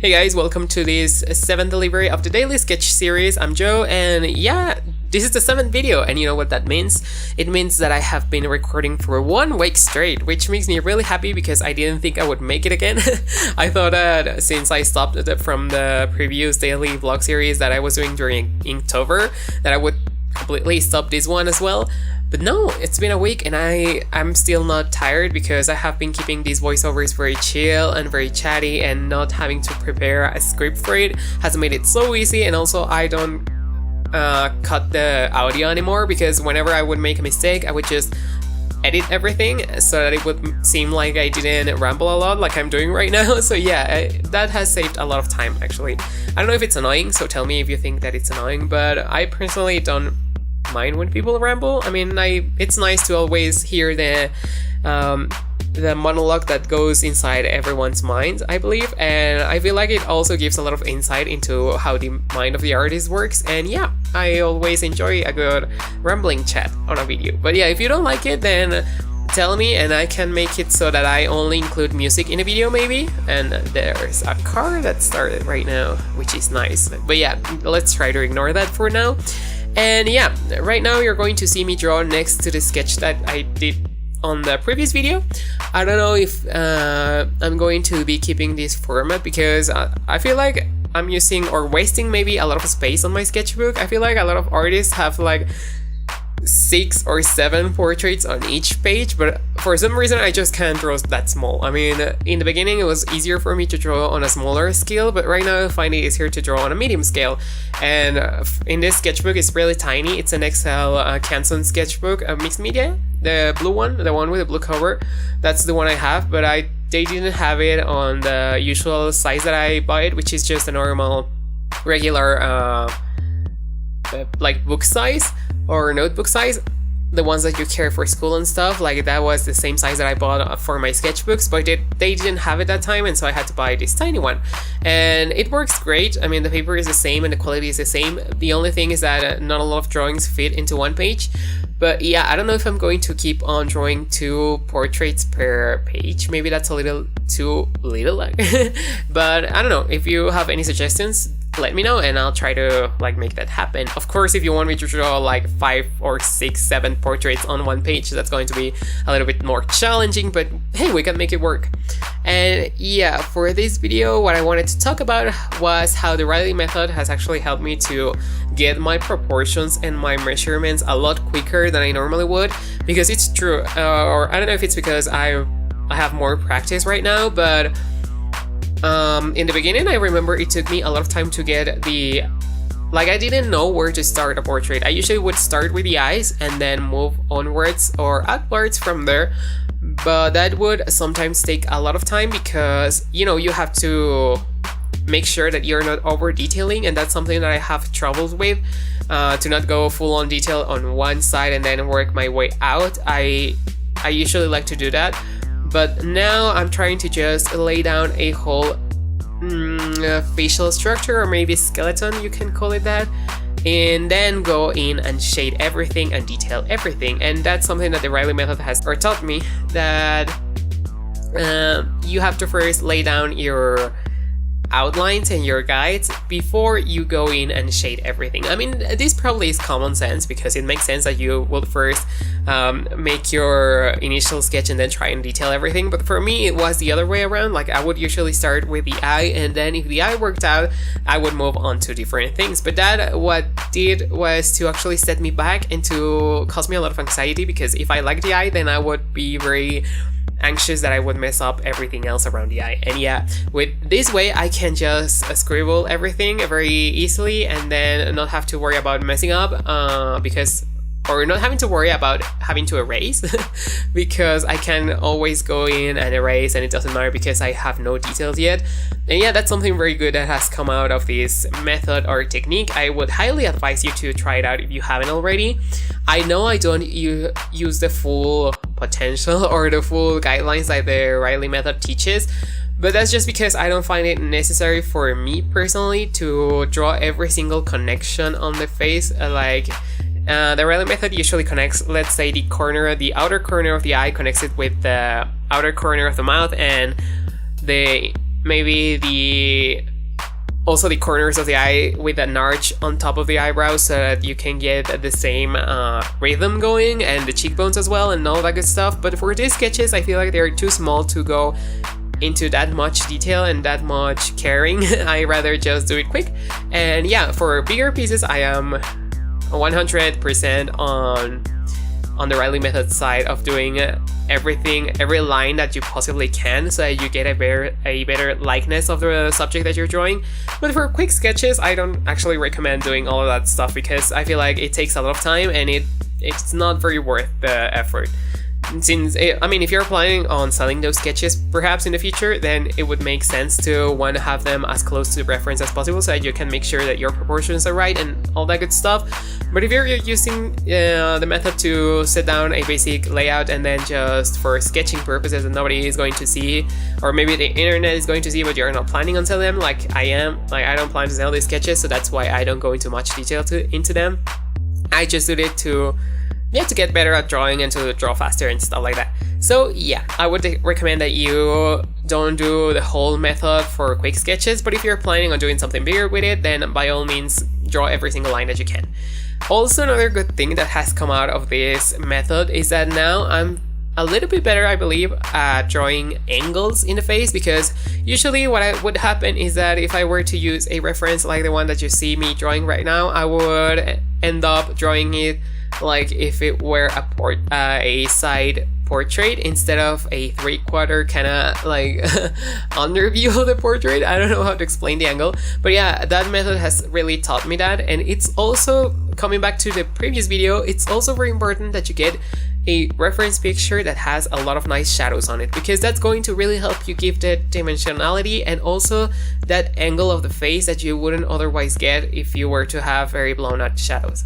Hey guys, welcome to this 7th delivery of the daily sketch series. I'm Joe, and yeah, this is the 7th video, and you know what that means? It means that I have been recording for 1 week straight, which makes me really happy because I didn't think I would make it again. I thought that since I stopped from the previous daily vlog series that I was doing during Inktober, that I would completely stop this one as well. But no, it's been a week and I'm still not tired because I have been keeping these voiceovers very chill and very chatty, and not having to prepare a script for it has made it so easy. And also I don't cut the audio anymore, because whenever I would make a mistake I would just edit everything so that it would seem like I didn't ramble a lot like I'm doing right now. So yeah, that has saved a lot of time actually. I don't know if it's annoying, so tell me if you think that it's annoying, but I personally don't mind when people ramble. I mean, it's nice to always hear the monologue that goes inside everyone's mind, I believe, and I feel like it also gives a lot of insight into how the mind of the artist works. And yeah, I always enjoy a good rambling chat on a video. But yeah, if you don't like it, then tell me and I can make it so that I only include music in a video maybe. And there's a car that started right now, which is nice. But yeah, let's try to ignore that for now. And yeah, right now you're going to see me draw next to the sketch that I did on the previous video. I don't know if I'm going to be keeping this format, because I feel like I'm using or wasting maybe a lot of space on my sketchbook. I feel like a lot of artists have like 6 or 7 portraits on each page, but for some reason I just can't draw that small. I mean, in the beginning it was easier for me to draw on a smaller scale, but right now I find it easier to draw on a medium scale. And in this sketchbook, it's really tiny. It's an Excel Canson sketchbook, mixed media, the blue one, the one with the blue cover. That's the one I have, but they didn't have it on the usual size that I bought it, which is just a normal regular like book size or notebook size, the ones that you carry for school and stuff. Like that was the same size that I bought for my sketchbooks, but they didn't have it that time, and so I had to buy this tiny one. And it works great. I mean, the paper is the same and the quality is the same. The only thing is that not a lot of drawings fit into one page. But yeah, I don't know if I'm going to keep on drawing 2 portraits per page. Maybe that's a little too little. But I don't know. If you have any suggestions, let me know and I'll try to like make that happen. Of course, if you want me to draw like 5 or 6, 7 portraits on one page, that's going to be a little bit more challenging, but hey, we can make it work. And yeah, for this video, what I wanted to talk about was how the Riley method has actually helped me to get my proportions and my measurements a lot quicker than I normally would, because it's true, or I don't know if it's because I have more practice right now, but in the beginning I remember it took me a lot of time to get I didn't know where to start a portrait. I usually would start with the eyes and then move onwards or outwards from there, but that would sometimes take a lot of time because, you know, you have to make sure that you're not over detailing, and that's something that I have troubles with, to not go full on detail on one side and then work my way out. I usually like to do that, but now I'm trying to just lay down a whole facial structure, or maybe skeleton, you can call it that, and then go in and shade everything and detail everything. And that's something that the Riley method has taught me, that you have to first lay down your outlines and your guides before you go in and shade everything. I mean, this probably is common sense, because it makes sense that you will first make your initial sketch and then try and detail everything. But for me, it was the other way around. Like, I would usually start with the eye, and then if the eye worked out, I would move on to different things. But that what did was to actually set me back and to cause me a lot of anxiety, because if I liked the eye, then I would be very anxious that I would mess up everything else around the eye. And yeah, with this way I can just scribble everything very easily and then not have to worry about messing up, or not having to worry about having to erase because I can always go in and erase and it doesn't matter because I have no details yet. And yeah, that's something very good that has come out of this method or technique. I would highly advise you to try it out if you haven't already. I know I don't use the full potential or the full guidelines that the Riley method teaches, but that's just because I don't find it necessary for me personally to draw every single connection on the face. The Riley method usually connects, let's say, the outer corner of the eye, connects it with the outer corner of the mouth, and maybe the also the corners of the eye with an arch on top of the eyebrow so that you can get the same rhythm going, and the cheekbones as well and all that good stuff. But for these sketches, I feel like they're too small to go into that much detail and that much caring. I rather just do it quick. And yeah, for bigger pieces, I am 100% on the Riley method side of doing everything, every line that you possibly can, so that you get a better likeness of the subject that you're drawing. But for quick sketches, I don't actually recommend doing all of that stuff, because I feel like it takes a lot of time and it's not very worth the effort. Since if you're planning on selling those sketches perhaps in the future, then it would make sense to want to have them as close to the reference as possible, so that you can make sure that your proportions are right and all that good stuff. But if you're using the method to set down a basic layout and then just for sketching purposes and nobody is going to see, or maybe the internet is going to see, but you're not planning on selling them like I am, like I don't plan to sell these sketches, so that's why I don't go into much detail into them. I just did it to get better at drawing and to draw faster and stuff like that. So yeah, I would recommend that you don't do the whole method for quick sketches, but if you're planning on doing something bigger with it, then by all means draw every single line that you can. Also, another good thing that has come out of this method is that now I'm a little bit better, I believe, at drawing angles in the face, because usually what would happen is that if I were to use a reference like the one that you see me drawing right now, I would end up drawing it like if it were a side portrait instead of a 3/4 kind of like under view of the portrait. I don't know how to explain the angle, but yeah, that method has really taught me that. And it's also, coming back to the previous video, it's also very important that you get a reference picture that has a lot of nice shadows on it, because that's going to really help you give the dimensionality and also that angle of the face that you wouldn't otherwise get if you were to have very blown out shadows.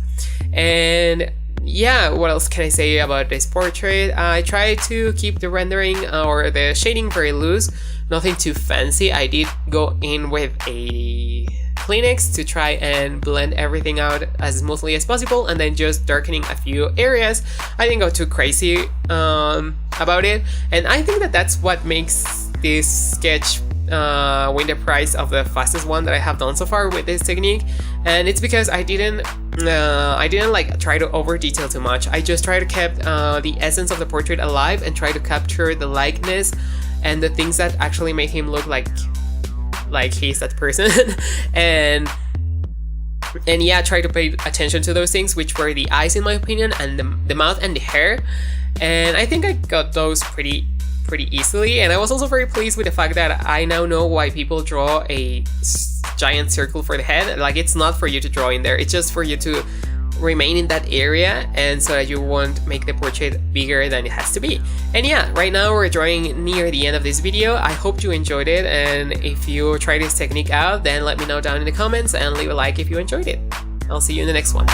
And yeah, what else can I say about this portrait? I try to keep the rendering or the shading very loose, nothing too fancy. I did go in with a Kleenex to try and blend everything out as smoothly as possible, and then just darkening a few areas. I didn't go too crazy about it, and I think that that's what makes this sketch win the prize of the fastest one that I have done so far with this technique. And it's because I didn't like try to over detail too much. I just tried to keep the essence of the portrait alive and try to capture the likeness and the things that actually make him look like he's that person. and yeah, try to pay attention to those things, which were the eyes in my opinion, and the mouth and the hair. And I think I got those pretty easily. And I was also very pleased with the fact that I now know why people draw a giant circle for the head. Like, it's not for you to draw in there, it's just for you to remain in that area, and so that you won't make the portrait bigger than it has to be. And yeah, right now we're drawing near the end of this video. I hope you enjoyed it, and if you try this technique out, then let me know down in the comments and leave a like if you enjoyed it. I'll see you in the next one.